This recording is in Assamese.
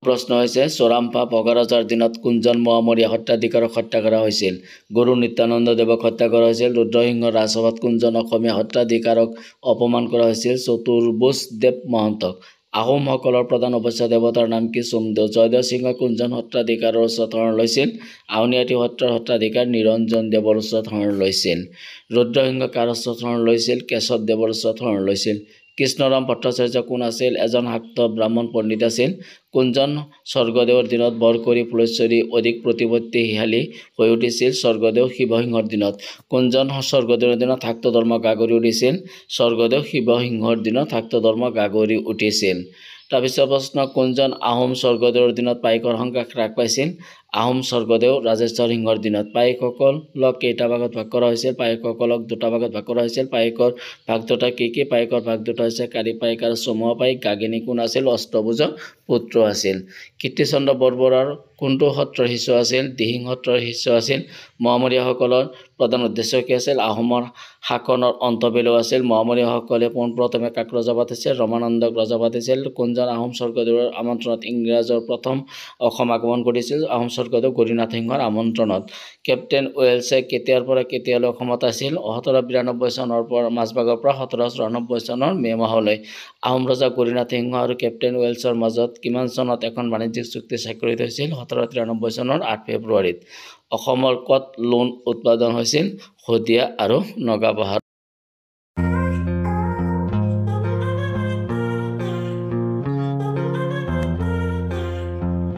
প্ৰশ্ন হৈছে চৰাম্পা ভগৰাজৰ দিনত কোনজন মহামৰীয়া সত্ৰাধিকাৰক হত্যা কৰা হৈছিল গুৰু নিত্যানন্দ দেৱক হত্যা কৰা হৈছিল ৰুদ্ৰসিংহ ৰাজসভাত কোনজন অসমীয়া সত্ৰাধিকাৰক অপমান কৰা হৈছিল চতুৰ্বুজ দেৱ মহন্তক আহোমসকলৰ প্ৰধান উপাস্য দেৱতাৰ নাম কি সোমদেৱ জয়দেৱ সিংহই কোনজন সত্ৰাধিকাৰৰ ওচৰত শৰণ লৈছিল আউনীআটী সত্ৰৰ সত্ৰাধিকাৰ নিৰঞ্জন দেৱৰ ওচৰত শৰণ লৈছিল ৰুদ্ৰসিংহ কাৰ ওচৰত শৰণ লৈছিল কেশৱ দেৱৰ ওচৰত শৰণ লৈছিল কৃষ্ণৰাম ভট্টাচাৰ্য কোন আছিল এজন শাক্ত ব্ৰাহ্মণ পণ্ডিত আছিল কোনজন স্বৰ্গদেৱৰ দিনত বৰকৰি ফুলেশ্বৰী অধিক প্ৰতিপত্তিশালী হৈ উঠিছিল স্বৰ্গদেৱ শিৱসিংহৰ দিনত কোনজন স্বৰ্গদেৱৰ দিনত শাক্ত ধৰ্ম গাগৰি উঠিছিল স্বৰ্গদেৱ শিৱসিংহৰ দিনত শাক্ত ধৰ্ম গাগৰি উঠিছিল তাৰপিছত প্ৰশ্ন কোনজন আহোম স্বৰ্গদেৱৰ দিনত পাইকৰ সংখ্যা হ্ৰাস পাইছিল আহোম স্বৰ্গদেৱ ৰাজেশ্বৰ সিংহৰ দিনত পাইকসকলক কেইটা ভাগত ভাগ কৰা হৈছিল পাইকসকলক দুটা ভাগত ভাগ কৰা হৈছিল পাইকৰ ভাগ দুটা কি পাইকৰ ভাগ দুটা হৈছে কাৰি পাইক আৰু চমুৱা পাইক গাগিনী কোন আছিল অষ্টভুজ পুত্ৰ আছিল কীৰ্তিচন্দ্ৰ বৰবৰাৰ কোনটো সত্ৰৰ শিষ্য আছিল দিহিং সত্ৰৰ শিষ্য আছিল মহামৰীয়াসকলৰ প্ৰধান উদ্দেশ্য কি আছিল আহোমৰ শাসনৰ অন্ত পেলোৱা আছিল মহামৰীয়াসকলে পোনপ্ৰথমে কাক ৰজা পাতিছিল ৰমানন্দক ৰজা পাতিছিল কোনজন আহোম স্বৰ্গদেৱৰ আমন্ত্ৰণত ইংৰাজৰ প্ৰথম অসম আগমন কৰিছিল আহোম স্বৰ্গদেৱ গৰিনাথ সিংহৰ আমন্ত্ৰণত কেপ্টেইন ৱেলছে কেতিয়াৰ পৰা কেতিয়ালৈ অসমত আছিল 1792 চনৰ পৰা মাজভাগৰ পৰা 1794 চনৰ মে মাহলৈ আহোম ৰজা গৰিনাথ সিংহ আৰু কেপ্টেইন ৱেলছৰ মাজত কিমান চনত এখন বাণিজ্যিক চুক্তি স্বাক্ষৰিত হৈছিল 1793 চনৰ 8 ফেব্ৰুৱাৰীত অসমৰ কত লোন উৎপাদন হৈছিল শদিয়া আৰু নগাপাহাৰ